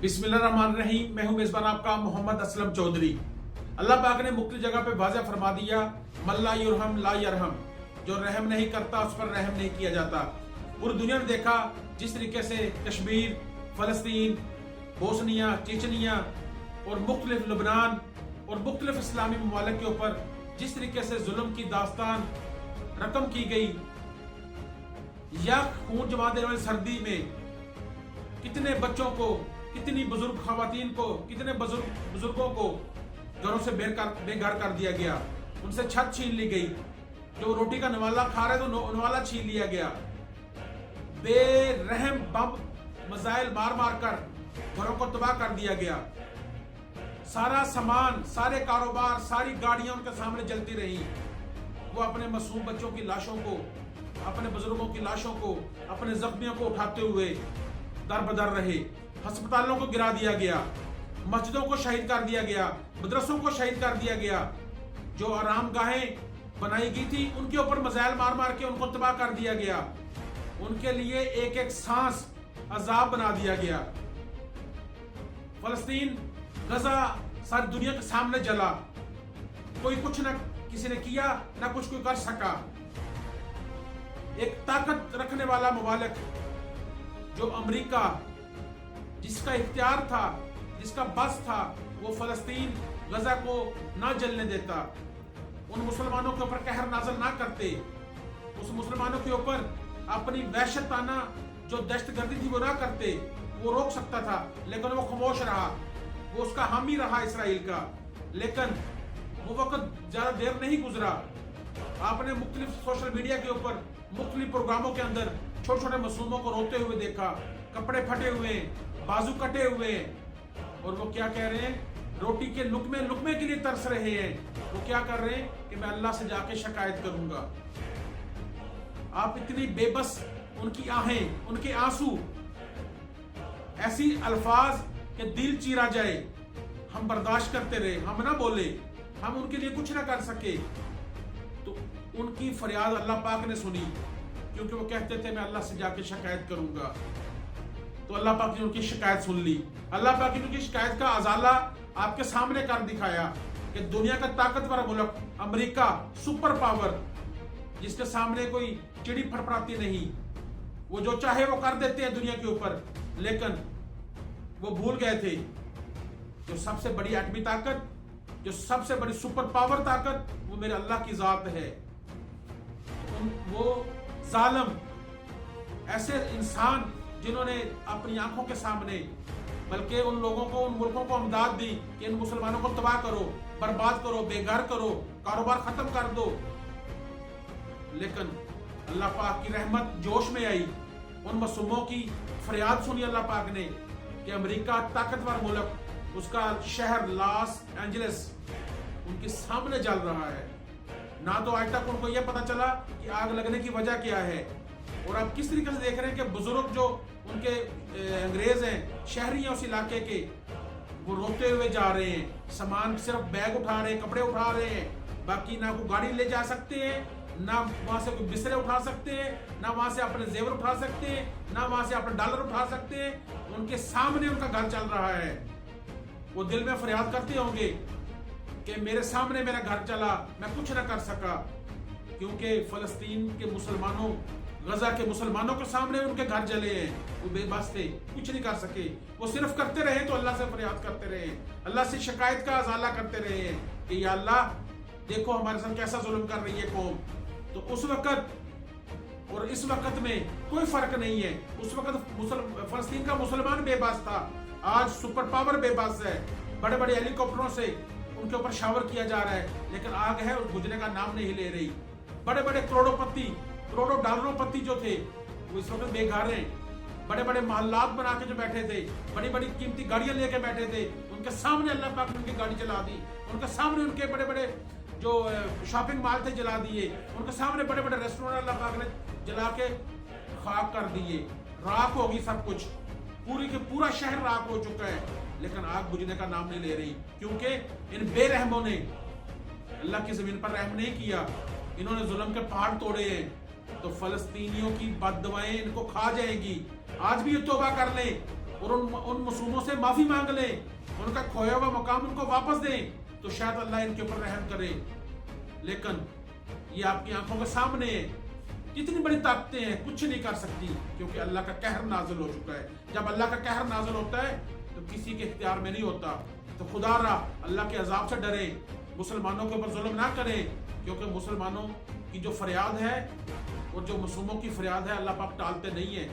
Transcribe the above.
बिस्मिल्लाहिर्रहमानिर्रहीम। मैं हूं मेजबान आपका मोहम्मद असलम चौधरी। अल्लाह पाक ने मुख्तलिफ जगह पे वाज़ेह फरमा दिया, मल्ला युरहम ला यरहम, जो रहम नहीं करता उस पर रहम नहीं किया जाता। पूरी दुनिया ने देखा जिस तरीके से कश्मीर, फ़लस्तीन, बोस्निया, चेचनिया और मुख्तलिफ लबनान और मुख्तलिफ इस्लामी ममालिक के ऊपर जिस तरीके से जुल्म की दास्तान रकम की गई, या खून जमा देने वाली सर्दी में कितने बच्चों को, कितनी बुजुर्ग खवातीन को, कितने बुजुर्गों को घरों से बेघर कर दिया गया, उनसे छत छीन ली गई, जो रोटी का नवाला खा रहे तो नवाला छीन लिया गया, बेरहम बम मिसाइल मार मार कर घरों को तबाह कर दिया गया, सारा सामान, सारे कारोबार, सारी गाड़ियां उनके सामने जलती रही। वो अपने मासूम बच्चों की लाशों को, अपने बुजुर्गों की लाशों को, अपने जख्मियों को उठाते हुए दर बदर रहे। अस्पतालों को गिरा दिया गया, मस्जिदों को शहीद कर दिया गया, मदरसों को शहीद कर दिया गया, जो आराम गाहें बनाई गई थी उनके ऊपर मिसाइल मार मार के उनको तबाह कर दिया गया। उनके लिए एक एक सांस अजाब बना दिया गया। फलस्तीन, गजा सारी दुनिया के सामने जला, कोई कुछ ना किसी ने किया, ना कुछ कोई कर सका। एक ताकत रखने वाला मुमालिक जो अमेरिका, जिसका इख्तियार था, जिसका बस था, वो फलस्तीन, गजा को ना जलने देता, उन मुसलमानों के ऊपर कहर नाज़िल ना करते, उस मुसलमानों के ऊपर अपनी वहशताना जो दहशतगर्दी थी वो ना करते। वो रोक सकता था लेकिन वो खामोश रहा, वो उसका हामी रहा इसराइल का। लेकिन वो वक्त ज्यादा देर नहीं गुजरा, आपने मुख्तलिफ सोशल मीडिया के ऊपर मुख्तलिफ प्रोग्रामों के अंदर छोटे छोटे मासूमों को रोते हुए देखा, कपड़े फटे हुए, बाजू कटे हुए, और वो क्या कह रहे हैं, रोटी के लुकमे लुकमे के लिए तरस रहे हैं। वो क्या कर रहे हैं कि मैं अल्लाह से जाके शिकायत करूंगा। आप इतनी बेबस, उनकी आहें, उनके आंसू, ऐसी अल्फाज के दिल चीरा जाए, हम बर्दाश्त करते रहे, हम ना बोले, हम उनके लिए कुछ ना कर सके। तो उनकी फरियाद अल्लाह पाक ने सुनी, क्योंकि वो कहते थे मैं अल्लाह से जाके शिकायत करूंगा। तो अल्लाह पाक ने उनकी शिकायत सुन ली। अल्लाह पाक ने उनकी शिकायत का अजाला आपके सामने कर दिखाया कि दुनिया का ताकतवर मुल्क अमेरिका, सुपर पावर, जिसके सामने कोई चिड़ी फड़फड़ाती नहीं, वो जो चाहे वो कर देते हैं दुनिया के ऊपर, लेकिन वो भूल गए थे जो सबसे बड़ी एटमी ताकत, जो सबसे बड़ी सुपर पावर ताकत, वो मेरे अल्लाह की जात है। वो जालिम ऐसे इंसान जिन्होंने अपनी आंखों के सामने, बल्कि उन लोगों को, उन मुल्कों को अमदाद दी कि इन मुसलमानों को तबाह करो, बर्बाद करो, बेघर करो, कारोबार खत्म कर दो। लेकिन अल्लाह पाक की रहमत जोश में आई, उन मासूमों की फरियाद सुनी अल्लाह पाक ने कि अमेरिका, ताकतवर मुल्क, उसका शहर लॉस एंजलिस उनके सामने जल रहा है। ना तो आज तक उनको यह पता चला कि आग लगने की वजह क्या है, और आप किस तरीके से देख रहे हैं कि बुजुर्ग जो उनके अंग्रेज हैं, शहरी हैं उस इलाके के, वो रोते हुए जा रहे हैं, सामान सिर्फ बैग उठा रहे हैं, कपड़े उठा रहे हैं, बाकी ना कोई गाड़ी ले जा सकते हैं, ना वहां से कोई बिस्तरे उठा सकते हैं, ना वहां से अपने जेवर उठा सकते हैं, ना वहां से अपने डॉलर उठा सकते हैं। उनके सामने उनका घर चल रहा है। वो दिल में फरियाद करते होंगे कि मेरे सामने मेरा घर चला, मैं कुछ ना कर सका, क्योंकि फलस्तीन के मुसलमानों, गजा के मुसलमानों के सामने उनके घर जले हैं। वो बेबस थे, कुछ नहीं कर सके। वो सिर्फ करते रहे तो अल्लाह से फरियाद करते रहे, अल्लाह से शिकायत का अजाला करते रहे कि या अल्लाह देखो हमारे साथ कैसा जुल्म कर रही है कौम। तो उस वक्त और इस वक्त में कोई फर्क नहीं है। उस वक्त फलस्तीन का मुसलमान बेबस था, आज सुपर पावर बेबस है। बड़े बड़े हेलीकॉप्टरों से उनके ऊपर शावर किया जा रहा है, लेकिन आग है और बुझने का नाम नहीं ले रही। बड़े बड़े करोड़ों डॉलरों पति जो थे वो इस वक्त बेघर हैं। बड़े बड़े महल्लात बना के जो बैठे थे, बड़ी बड़ी कीमती गाड़ियां लेके बैठे थे, उनके सामने अल्लाह पाक ने उनकी गाड़ी जला दी। उनके सामने उनके बड़े बड़े जो शॉपिंग मॉल थे जला दिए। उनके सामने बड़े बड़े रेस्टोरेंट अल्लाह पाक ने जला के खाक कर दिए। राख होगी सब कुछ, पूरी के पूरा शहर राख हो चुका है, लेकिन आग बुझने का नाम नहीं ले रही, क्योंकि इन बेरहमों ने अल्लाह की जमीन पर रहम नहीं किया। इन्होंने जुल्म के पहाड़ तोड़े हैं। तो फलस्तीनियों की बददुआएं इनको खा जाएंगी। आज भी ये तौबा कर लें اور ان معصوموں سے معافی مانگ لیں, ان کا کھویا ہوا مقام ان کو واپس دیں, تو شاید اللہ ان کے اوپر رحم کرے. لیکن یہ آپ کی آنکھوں کے سامنے ہے, جتنی بڑی طاقتیں ہیں کچھ نہیں کر سکتی, کیونکہ اللہ کا قہر نازل ہو چکا ہے. جب اللہ کا قہر نازل ہوتا ہے تو کسی کے اختیار میں نہیں ہوتا. تو خدا را اللہ کے عذاب سے ڈرے, مسلمانوں کے اوپر ظلم نہ کرے, کیونکہ مسلمانوں کی جو فریاد ہے اور جو معصوموں کی فریاد ہے اللہ پاک ٹالتے نہیں ہیں.